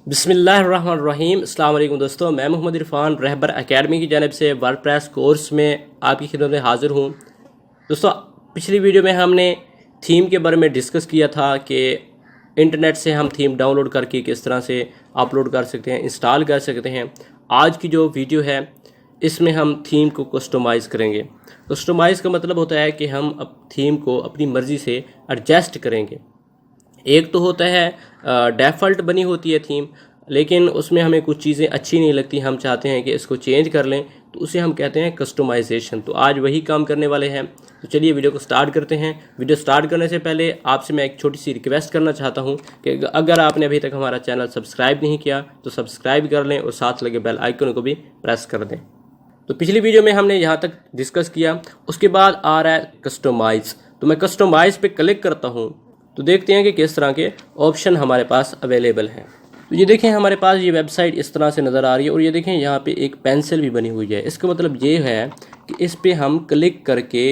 बिस्मिल्लाहिर्रहमानिर्रहीम। अस्सलाम वालेकुम दोस्तों, मैं मोहम्मद इरफान रहबर एकेडमी की जानिब से वर्डप्रेस कोर्स में आपकी खिदमत में हाज़िर हूँ। दोस्तों, पिछली वीडियो में हमने थीम के बारे में डिस्कस किया था कि इंटरनेट से हम थीम डाउनलोड करके किस तरह से अपलोड कर सकते हैं, इंस्टॉल कर सकते हैं। आज की जो वीडियो है इसमें हम थीम को कस्टमाइज़ करेंगे। कस्टमाइज़ का मतलब होता है कि हम थीम को अपनी मर्ज़ी से एडजस्ट करेंगे। एक तो होता है डिफ़ॉल्ट बनी होती है थीम, लेकिन उसमें हमें कुछ चीज़ें अच्छी नहीं लगती, हम चाहते हैं कि इसको चेंज कर लें, तो उसे हम कहते हैं कस्टमाइजेशन। तो आज वही काम करने वाले हैं। तो चलिए वीडियो को स्टार्ट करते हैं। वीडियो स्टार्ट करने से पहले आपसे मैं एक छोटी सी रिक्वेस्ट करना चाहता हूं कि अगर आपने अभी तक हमारा चैनल सब्सक्राइब नहीं किया तो सब्सक्राइब कर लें और साथ लगे बेल आइकन को भी प्रेस कर दें। तो पिछली वीडियो में हमने यहाँ तक डिस्कस किया। उसके बाद आ रहा है कस्टमाइज़। तो मैं कस्टमाइज़ पे क्लिक करता हूँ तो देखते हैं कि किस तरह के ऑप्शन हमारे पास अवेलेबल हैं। तो ये देखें, हमारे पास ये वेबसाइट इस तरह से नज़र आ रही है और ये देखें यहाँ पे एक पेंसिल भी बनी हुई है। इसका मतलब ये है कि इस पे हम क्लिक करके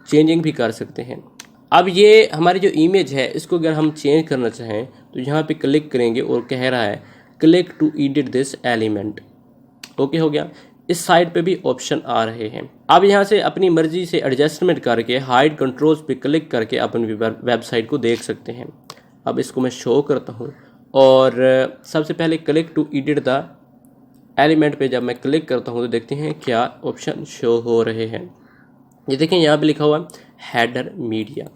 चेंजिंग भी कर सकते हैं। अब ये हमारी जो इमेज है इसको अगर हम चेंज करना चाहें तो यहाँ पे क्लिक करेंगे और कह रहा है click to edit this element. Okay हो गया। इस साइड पे भी ऑप्शन आ रहे हैं। अब यहाँ से अपनी मर्जी से एडजस्टमेंट करके हाइड कंट्रोल्स पे क्लिक करके अपनी वेबसाइट को देख सकते हैं। अब इसको मैं शो करता हूँ और सबसे पहले click to edit the element पे जब मैं क्लिक करता हूँ तो देखते हैं क्या ऑप्शन शो हो रहे हैं। ये देखें, यहाँ पे लिखा हुआ हेडर मीडिया।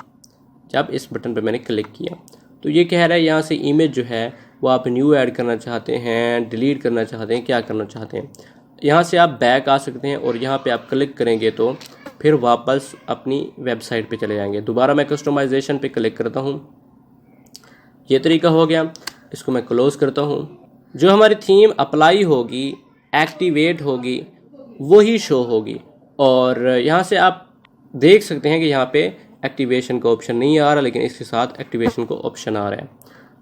जब इस बटन पे मैंने क्लिक किया तो ये कह रहा है यहाँ से इमेज जो है वो आप न्यू ऐड करना चाहते हैं, डिलीट करना चाहते हैं, क्या करना चाहते हैं। यहाँ से आप बैक आ सकते हैं और यहाँ पे आप क्लिक करेंगे तो फिर वापस अपनी वेबसाइट पे चले जाएंगे। दोबारा मैं कस्टमाइजेशन पे क्लिक करता हूँ। ये तरीका हो गया। इसको मैं क्लोज़ करता हूँ। जो हमारी थीम अप्लाई होगी, एक्टिवेट होगी, वही शो होगी। और यहाँ से आप देख सकते हैं कि यहाँ पे एक्टिवेशन का ऑप्शन नहीं आ रहा, लेकिन इसके साथ एक्टिवेशन का ऑप्शन आ रहा है।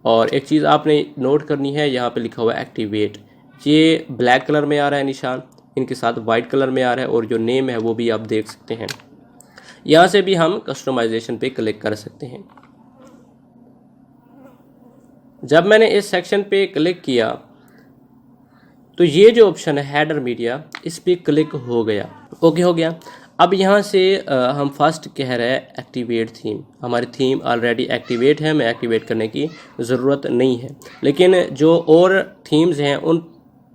और एक चीज़ आपने नोट करनी है, यहाँ पे लिखा हुआ है एक्टिवेट। ये ब्लैक कलर में आ रहा है निशान, इनके साथ वाइट कलर में आ रहा है और जो नेम है वो भी आप देख सकते हैं। यहाँ से भी हम कस्टमाइजेशन पे क्लिक कर सकते हैं। जब मैंने इस सेक्शन पे क्लिक किया तो ये जो ऑप्शन है हेडर मीडिया, इस पे क्लिक हो गया। ओके हो गया। अब यहाँ से हम फर्स्ट कह रहे हैं एक्टिवेट थीम। हमारी थीम ऑलरेडी एक्टिवेट है, हमें एक्टिवेट करने की ज़रूरत नहीं है। लेकिन जो और थीम्स हैं उन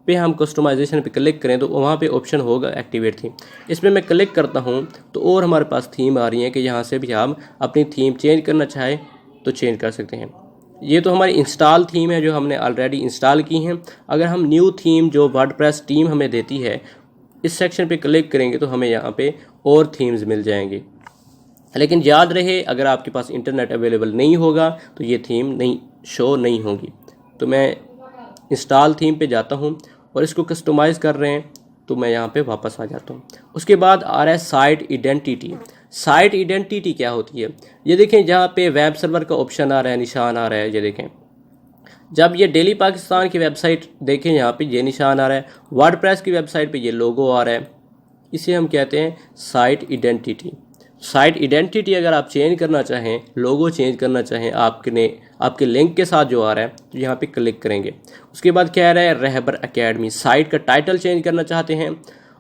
पे हम कस्टमाइजेशन पे क्लिक करें तो वहाँ पे ऑप्शन होगा एक्टिवेट थीम। इस पर मैं क्लिक करता हूँ तो और हमारे पास थीम आ रही है कि यहाँ से भी हम अपनी थीम चेंज करना चाहें तो चेंज कर सकते हैं। ये तो हमारी इंस्टॉल थीम है जो हमने ऑलरेडी इंस्टॉल की हैं। अगर हम न्यू थीम जो वर्डप्रेस टीम हमें देती है, इस सेक्शन पे क्लिक करेंगे तो हमें यहाँ पे और थीम्स मिल जाएंगे। लेकिन याद रहे, अगर आपके पास इंटरनेट अवेलेबल नहीं होगा तो ये थीम नहीं शो नहीं होगी। तो मैं इंस्टॉल थीम पे जाता हूँ और इसको कस्टमाइज़ कर रहे हैं तो मैं यहाँ पे वापस आ जाता हूँ। उसके बाद आ रहा है साइट आइडेंटिटी। साइट आइडेंटिटी क्या होती है? ये देखें, जहाँ पे वेब सर्वर का ऑप्शन आ रहा है, निशान आ रहा है। ये देखें, जब ये डेली पाकिस्तान की वेबसाइट देखें, यहाँ पे ये निशान आ रहा है। वर्डप्रेस की वेबसाइट पे ये लोगो आ रहा है। इसे हम कहते हैं साइट आइडेंटिटी। साइट आइडेंटिटी अगर आप चेंज करना चाहें, लोगो चेंज करना चाहें आपके लिंक के साथ जो आ रहा है, तो यहाँ पे क्लिक करेंगे। उसके बाद कह रहा है रहबर एकेडमी। साइट का टाइटल चेंज करना चाहते हैं।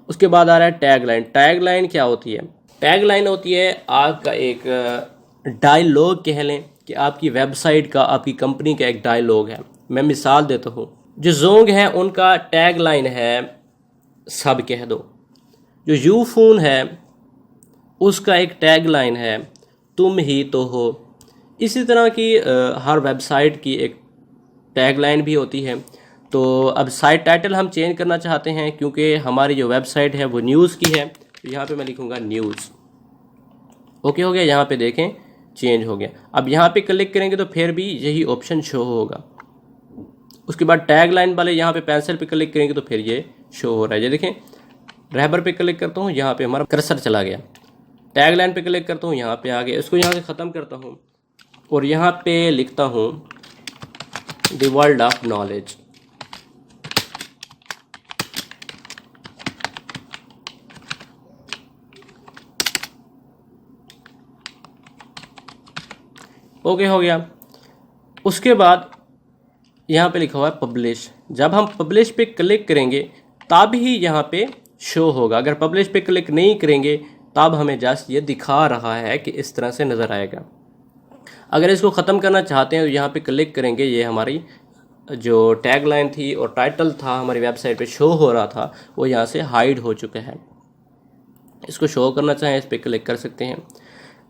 उसके बाद आ रहा है टैगलाइन। टैगलाइन क्या होती है? टैगलाइन होती है आपका एक डायलॉग कह लें कि आपकी वेबसाइट का, आपकी कंपनी का एक डायलॉग है। मैं मिसाल देता हूँ, जो जोंग है उनका टैगलाइन है सब कह दो। जो यूफोन है उसका एक टैगलाइन है तुम ही तो हो। इसी तरह की हर वेबसाइट की एक टैगलाइन भी होती है। तो अब साइट टाइटल हम चेंज करना चाहते हैं क्योंकि हमारी जो वेबसाइट है वो न्यूज़ की है। तो यहाँ पे मैं लिखूँगा न्यूज़। ओके हो गया। यहाँ पे देखें चेंज हो गया। अब यहाँ पे क्लिक करेंगे तो फिर भी यही ऑप्शन शो होगा। उसके बाद टैगलाइन वाले यहाँ पे पेंसिल पे क्लिक करेंगे तो फिर ये शो हो रहा है। ये देखें, रहबर पे क्लिक करता हूँ, यहाँ पे हमारा कर्सर चला गया। टैगलाइन पे क्लिक करता हूँ, यहाँ पे आ गया। इसको यहाँ से ख़त्म करता हूँ और यहाँ पे लिखता हूँ the world of knowledge. Okay हो गया। उसके बाद यहाँ पे लिखा हुआ है पब्लिश। जब हम पब्लिश पे क्लिक करेंगे तब ही यहाँ पे शो होगा। अगर पब्लिश पे क्लिक नहीं करेंगे तब हमें जस्ट ये दिखा रहा है कि इस तरह से नज़र आएगा। अगर इसको ख़त्म करना चाहते हैं तो यहाँ पे क्लिक करेंगे, ये हमारी जो टैगलाइन थी और टाइटल था हमारी वेबसाइट पे शो हो रहा था वो यहाँ से हाइड हो चुका है। इसको शो करना चाहें इस पर क्लिक कर सकते हैं।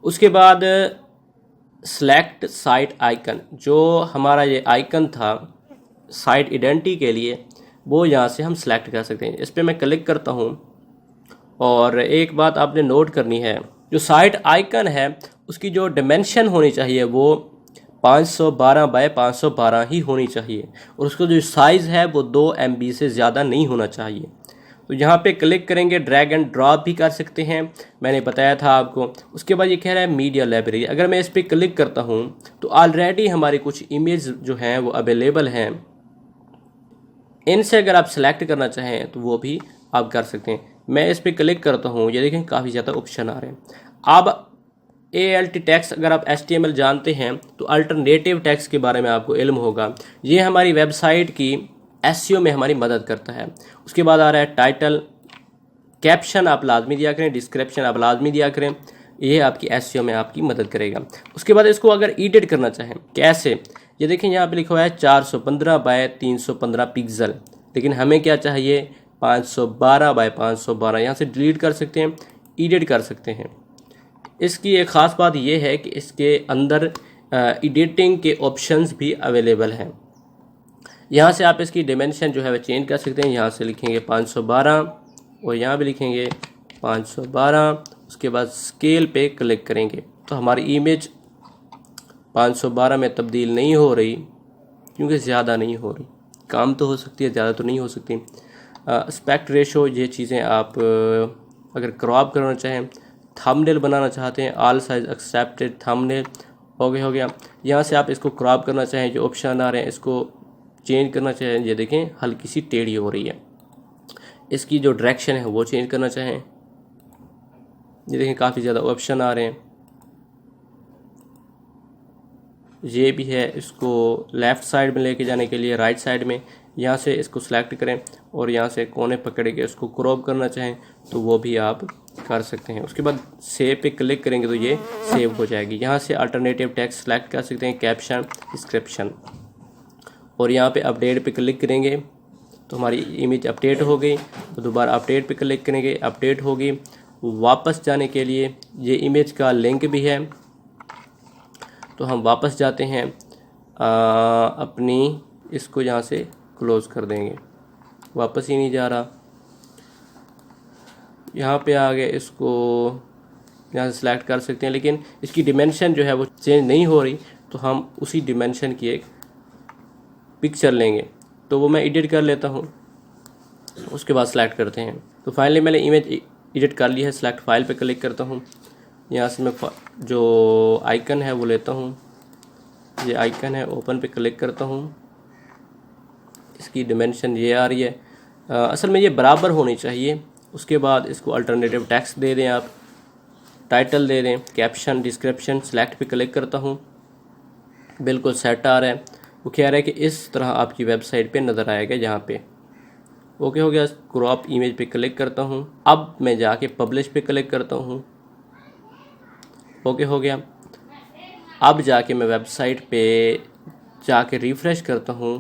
उसके बाद सेलेक्ट साइट आइकन, जो हमारा ये आइकन था साइट आइडेंटिटी के लिए, वो यहाँ से हम सेलेक्ट कर सकते हैं। इस पर मैं क्लिक करता हूँ और एक बात आपने नोट करनी है, जो साइट आइकन है उसकी जो डिमेंशन होनी चाहिए वो 512 बाय 512 ही होनी चाहिए और उसका जो साइज़ है वो 2 MB से ज़्यादा नहीं होना चाहिए। तो यहाँ पे क्लिक करेंगे, ड्रैग एंड ड्रॉप भी कर सकते हैं, मैंने बताया था आपको। उसके बाद ये कह रहा है मीडिया लाइब्रेरी। अगर मैं इस पर क्लिक करता हूँ तो ऑलरेडी हमारी कुछ इमेज जो हैं वो अवेलेबल हैं। इनसे अगर आप सेलेक्ट करना चाहें तो वो भी आप कर सकते हैं। मैं इस पर क्लिक करता हूँ, ये देखें काफ़ी ज़्यादा ऑप्शन आ रहे हैं। अब ALT टैक्स, अगर आप HTML जानते हैं तो अल्टरनेटिव टैक्स के बारे में आपको इल्म होगा। ये हमारी वेबसाइट की SEO में हमारी मदद करता है। उसके बाद आ रहा है टाइटल, कैप्शन आप लाजमी दिया करें, डिस्क्रिप्शन आप लाजमी दिया करें, ये आपकी SEO में आपकी मदद करेगा। उसके बाद इसको अगर एडिट करना चाहें कैसे, ये देखें यहाँ पे लिखा हुआ है 415 बाय 315 पिक्सल, लेकिन हमें क्या चाहिए 512 बाय 512। यहाँ से डिलीट कर सकते हैं, एडिट कर सकते हैं। इसकी एक ख़ास बात यह है कि इसके अंदर एडिटिंग के ऑप्शंस भी अवेलेबल हैं। यहाँ से आप इसकी डिमेंशन जो है वह चेंज कर सकते हैं। यहाँ से लिखेंगे 512 और यहाँ भी लिखेंगे 512। उसके बाद स्केल पे क्लिक करेंगे तो हमारी इमेज 512 में तब्दील नहीं हो रही, क्योंकि ज़्यादा नहीं हो रही। काम तो हो सकती है, ज़्यादा तो नहीं हो सकती। एस्पेक्ट रेशो, ये चीज़ें आप अगर क्रॉप करना चाहें, थंबनेल बनाना चाहते हैं, ऑल साइज एक्सेप्टेड थंबनेल हो गया। यहाँ से आप इसको क्रॉप करना चाहें, जो ऑप्शन आ रहे हैं इसको चेंज करना चाहें, ये देखें हल्की सी टेढ़ी हो रही है। इसकी जो डायरेक्शन है वो चेंज करना चाहें, ये देखें काफ़ी ज़्यादा ऑप्शन आ रहे हैं। ये भी है, इसको लेफ़्ट साइड में लेके जाने के लिए राइट साइड में, यहाँ से इसको सेलेक्ट करें और यहाँ से कोने पकड़ के इसको क्रॉप करना चाहें तो वो भी आप कर सकते हैं। उसके बाद सेव पे क्लिक करेंगे तो ये सेव हो जाएगी। यहाँ से अल्टरनेटिव टेक्स्ट सेलेक्ट कर सकते हैं, कैप्शन, डिस्क्रिप्शन, और यहाँ पे अपडेट पे क्लिक करेंगे तो हमारी इमेज अपडेट हो गई। तो दोबारा अपडेट पे क्लिक करेंगे, अपडेट होगी। वापस जाने के लिए ये इमेज का लिंक भी है, तो हम वापस जाते हैं अपनी, इसको यहाँ से क्लोज़ कर देंगे, वापस ही नहीं जा रहा। यहाँ पे आ गए, इसको यहाँ से सिलेक्ट कर सकते हैं, लेकिन इसकी डिमेंशन जो है वो चेंज नहीं हो रही, तो हम उसी डिमेंशन की एक पिक्चर लेंगे। तो वो मैं एडिट कर लेता हूँ, उसके बाद सेलेक्ट करते हैं। तो फाइनली मैंने इमेज एडिट कर ली है। सेलेक्ट फाइल पे क्लिक करता हूँ, यहाँ से मैं जो आइकन है वो लेता हूँ, ये आइकन है, ओपन पे क्लिक करता हूँ। इसकी डिमेंशन ये आ रही है, असल में ये बराबर होनी चाहिए। उसके बाद इसको अल्टरनेटिव टेक्स्ट दे दें, आप टाइटल दे दें, कैप्शन, डिस्क्रिप्शन। सेलेक्ट पे क्लिक करता हूँ, बिल्कुल सेट आ रहा है। वो कह रहा है कि इस तरह आपकी वेबसाइट पे नज़र आएगा यहाँ पे। ओके हो गया। क्रॉप इमेज पे क्लिक करता हूँ। अब मैं जाके पब्लिश पे क्लिक करता हूँ, ओके हो गया। अब जाके मैं वेबसाइट पे जाके रिफ़्रेश करता हूँ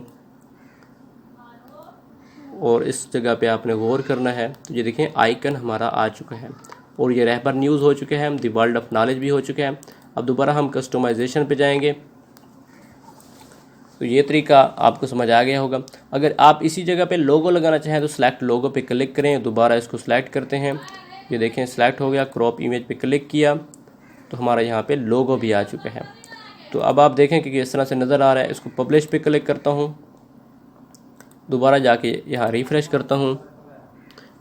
और इस जगह पे आपने गौर करना है। तो ये देखें आइकन हमारा आ चुका है और ये रहबर न्यूज़ हो चुके हैं, द वर्ल्ड ऑफ नॉलेज भी हो चुके हैं। अब दोबारा हम कस्टमाइजेशन पे जाएंगे। तो ये तरीका आपको समझ आ गया होगा। अगर आप इसी जगह पे लोगो लगाना चाहें तो सिलेक्ट लोगो पे क्लिक करें, दोबारा इसको सिलेक्ट करते हैं, ये देखें सिलेक्ट हो गया। क्रॉप इमेज पे क्लिक किया तो हमारा यहाँ पे लोगो भी आ चुका है। तो अब आप देखें कि इस तरह से नज़र आ रहा है। इसको पब्लिश पे क्लिक करता हूँ, दोबारा जाके यहाँ रिफ़्रेश करता हूँ,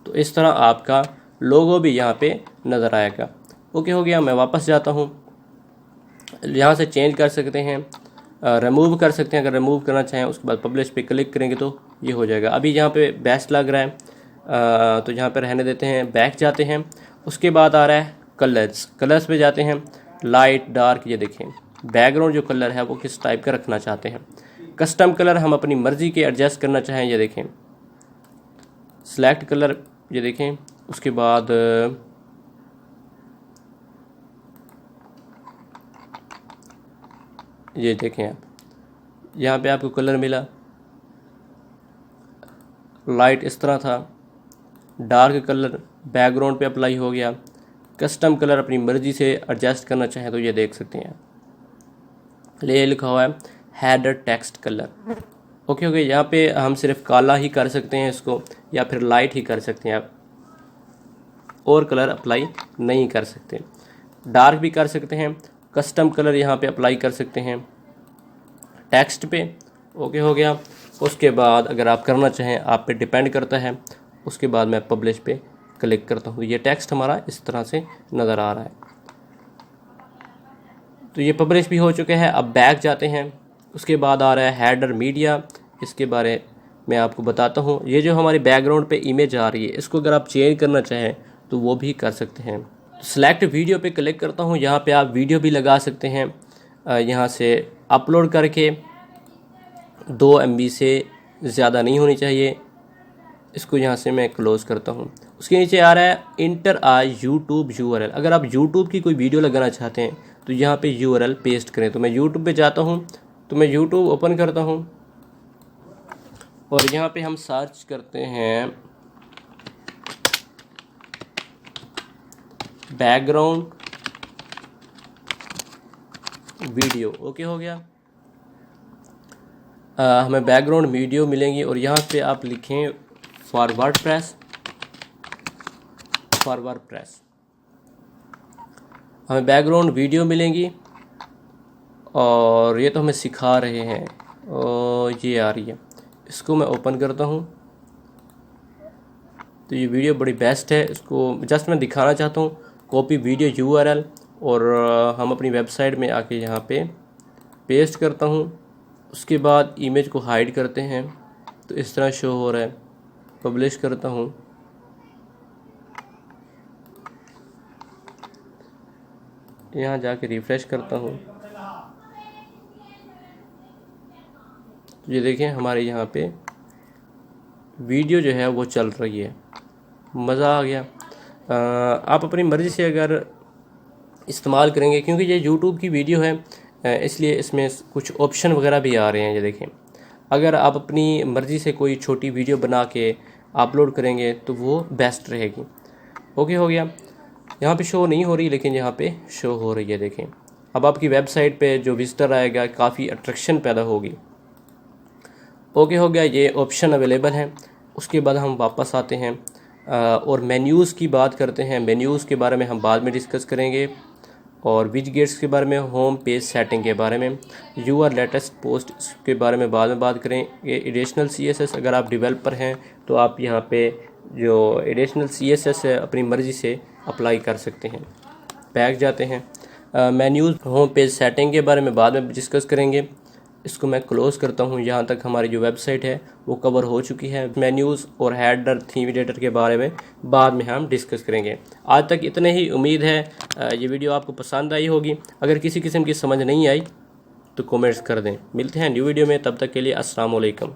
तो इस तरह आपका लोगो भी यहाँ पे नज़र आएगा। ओके हो गया। मैं वापस जाता हूँ, यहाँ से चेंज कर सकते हैं, रिमूव कर सकते हैं अगर रिमूव करना चाहें। उसके बाद पब्लिश पे क्लिक करेंगे तो ये हो जाएगा। अभी यहाँ पे बेस्ट लग रहा है, तो यहाँ पे रहने देते हैं। बैक जाते हैं, उसके बाद आ रहा है कलर्स पे जाते हैं, लाइट, डार्क। ये देखें बैकग्राउंड जो कलर है वो किस टाइप का रखना चाहते हैं। कस्टम कलर हम अपनी मर्ज़ी के एडजस्ट करना चाहें, ये देखें सेलेक्ट कलर, ये देखें। उसके बाद ये देखें आप, यहाँ पे आपको कलर मिला, लाइट इस तरह था, डार्क कलर बैकग्राउंड पे अप्लाई हो गया। कस्टम कलर अपनी मर्ज़ी से एडजस्ट करना चाहें तो ये देख सकते हैं, ले लिखा हुआ है header text colour. Okay okay, यहाँ पे हम सिर्फ काला ही कर सकते हैं इसको, या फिर लाइट ही कर सकते हैं आप, और कलर अप्लाई नहीं कर सकते। डार्क भी कर सकते हैं, कस्टम कलर यहाँ पे अप्लाई कर सकते हैं टेक्स्ट पे। ओके हो गया। उसके बाद अगर आप करना चाहें, आप पे डिपेंड करता है। उसके बाद मैं पब्लिश पे क्लिक करता हूँ, ये टेक्स्ट हमारा इस तरह से नज़र आ रहा है। तो ये पब्लिश भी हो चुके हैं। अब बैक जाते हैं। उसके बाद आ रहा है हेडर मीडिया, इसके बारे में आपको बताता हूँ। ये जो हमारी बैकग्राउंड पे इमेज आ रही है, इसको अगर आप चेंज करना चाहें तो वो भी कर सकते हैं। सेलेक्ट वीडियो पे क्लिक करता हूँ, यहाँ पे आप वीडियो भी लगा सकते हैं। यहाँ से अपलोड करके 2 MB से ज़्यादा नहीं होनी चाहिए। इसको यहाँ से मैं क्लोज़ करता हूँ। उसके नीचे आ रहा है इंटर आ यूट्यूब URL। अगर आप यूट्यूब की कोई वीडियो लगाना चाहते हैं तो यहाँ पे URL पेस्ट करें। तो मैं यूट्यूब पे जाता हूँ, तो मैं यूट्यूब ओपन करता हूँ और यहाँ पे हम सर्च करते हैं बैकग्राउंड वीडियो। ओके हो गया। हमें बैकग्राउंड वीडियो मिलेंगी और यहाँ पे आप लिखें फॉरवर्ड प्रेस। हमें बैकग्राउंड वीडियो मिलेंगी और ये तो हमें सिखा रहे हैं, और ये आ रही है। इसको मैं ओपन करता हूँ। तो ये वीडियो बड़ी बेस्ट है, इसको जस्ट मैं दिखाना चाहता हूँ। कॉपी वीडियो URL, और हम अपनी वेबसाइट में आके यहाँ पे पेस्ट करता हूँ। उसके बाद इमेज को हाइड करते हैं, तो इस तरह शो हो रहा है। पब्लिश करता हूँ। यहाँ जाके रिफ़्रेश करता हूँ, तो ये देखें हमारे यहाँ पे वीडियो जो है वो चल रही है। मज़ा आ गया। आप अपनी मर्ज़ी से अगर इस्तेमाल करेंगे, क्योंकि ये YouTube की वीडियो है, इसलिए इसमें कुछ ऑप्शन वगैरह भी आ रहे हैं। ये देखें, अगर आप अपनी मर्ज़ी से कोई छोटी वीडियो बना के अपलोड करेंगे तो वो बेस्ट रहेगी। ओके हो गया। यहाँ पे शो नहीं हो रही, लेकिन यहाँ पे शो हो रही है। देखें, अब आपकी वेबसाइट पे जो विजिटर आएगा काफ़ी अट्रैक्शन पैदा होगी। ओके हो गया, ये ऑप्शन अवेलेबल हैं। उसके बाद हम वापस आते हैं और मेन्यूज़ की बात करते हैं। मेन्यूज़ के बारे में हम बाद में डिस्कस करेंगे, और विडजेट्स के बारे में, होम पेज सेटिंग के बारे में, यूआर लेटेस्ट पोस्ट के बारे में बाद में बात करेंगे। एडिशनल CSS, अगर आप डेवलपर हैं तो आप यहाँ पे जो एडिशनल CSS है अपनी मर्ज़ी से अप्लाई कर सकते हैं। बैक जाते हैं। मेन्यूज़, होम पेज सेटिंग के बारे में बाद में डिस्कस करेंगे। इसको मैं क्लोज़ करता हूँ। यहाँ तक हमारी जो वेबसाइट है वो कवर हो चुकी है। मेन्यूज़ और हेडर थीम एडिटर के बारे में बाद में हम डिस्कस करेंगे। आज तक इतने ही। उम्मीद है ये वीडियो आपको पसंद आई होगी। अगर किसी किस्म की समझ नहीं आई तो कमेंट्स कर दें। मिलते हैं न्यू वीडियो में, तब तक के लिए अस्सलाम वालेकुम।